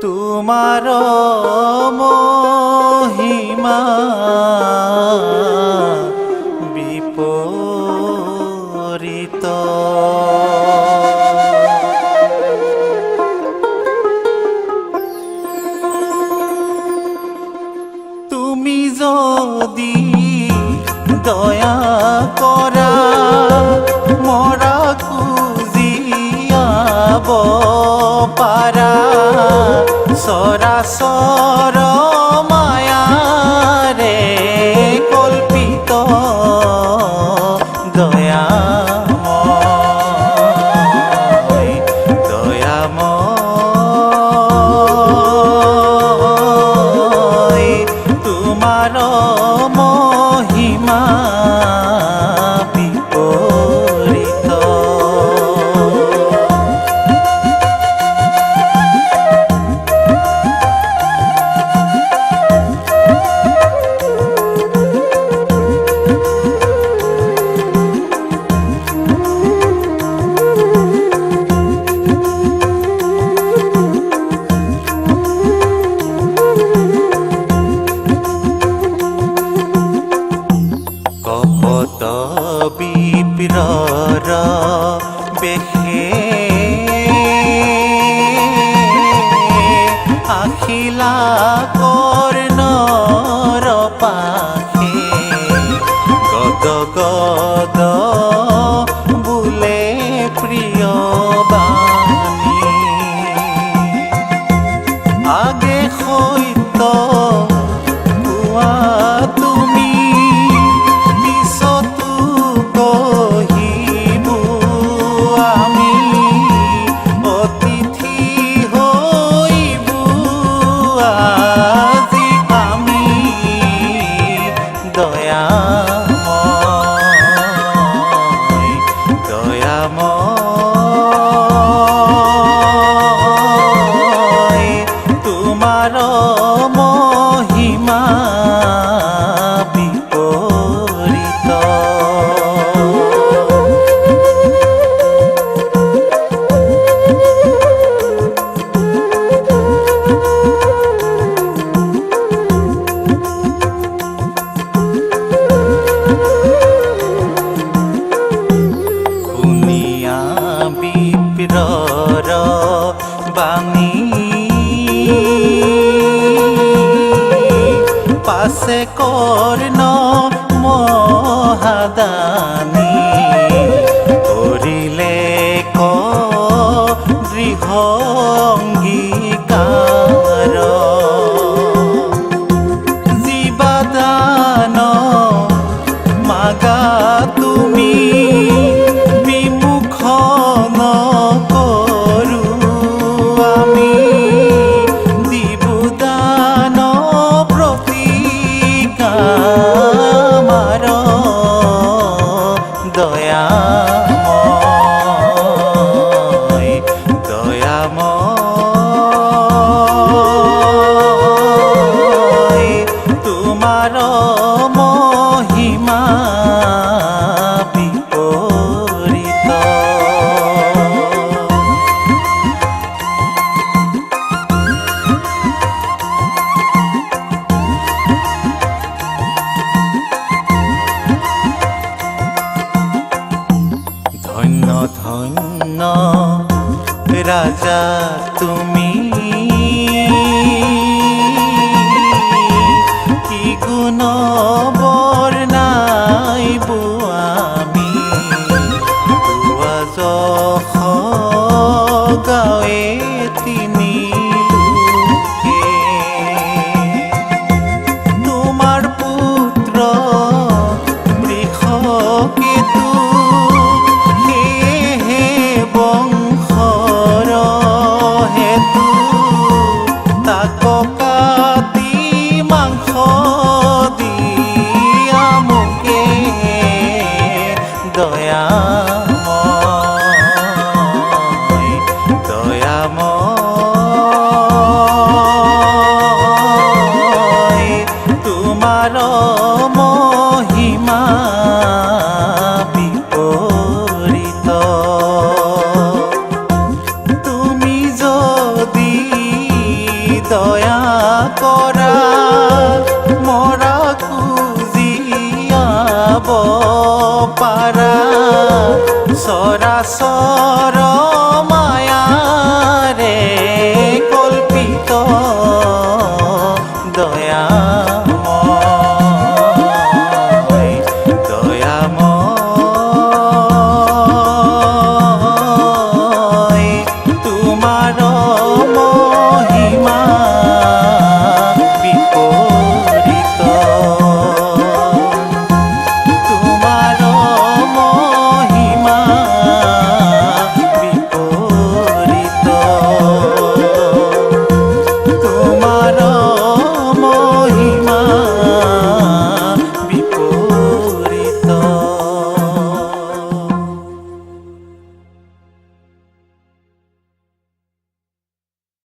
তোমাৰ মহিমা বিপৰীত। তুমি যদি দয়া কৰা মৰা খুঁজিয়াব পাৰা সৰাসৰ মায়াৰে কল্পিত দয়াময় দয়াময় তোমাৰ মহিমা বিপৰীত। কপট বিপ্ৰৰ বেশে আখিলা কৰ্ণৰ পাশে গদ গদ বোলে প্ৰিয় বাণী আগে সত্য কোৱা তুমি তোমাৰ মহিমা বিপৰীত। শুনিয়া বিপ্ৰৰ বাণী পাছে কৰ্ণ মহাদানী কৰিলে দৃঢ় অংগীকাৰ জীৱাদান মাগা তুমি বিমুখ নকৰো আমি দিবদান প্ৰতিকামাৰ দয়াময় দয়াময় তোমাৰ মহিমা বিপৰীত। ধন্য ধন্য ৰাজা তুমি কি গুণ বৰ্ণাইব আমি তোৱা যশ গাৱে তিনি লোকে তোমাৰ পুত্ৰ বৃষকেতু সেয়েহে বংশৰ হেতু পাৰা চৰাচৰ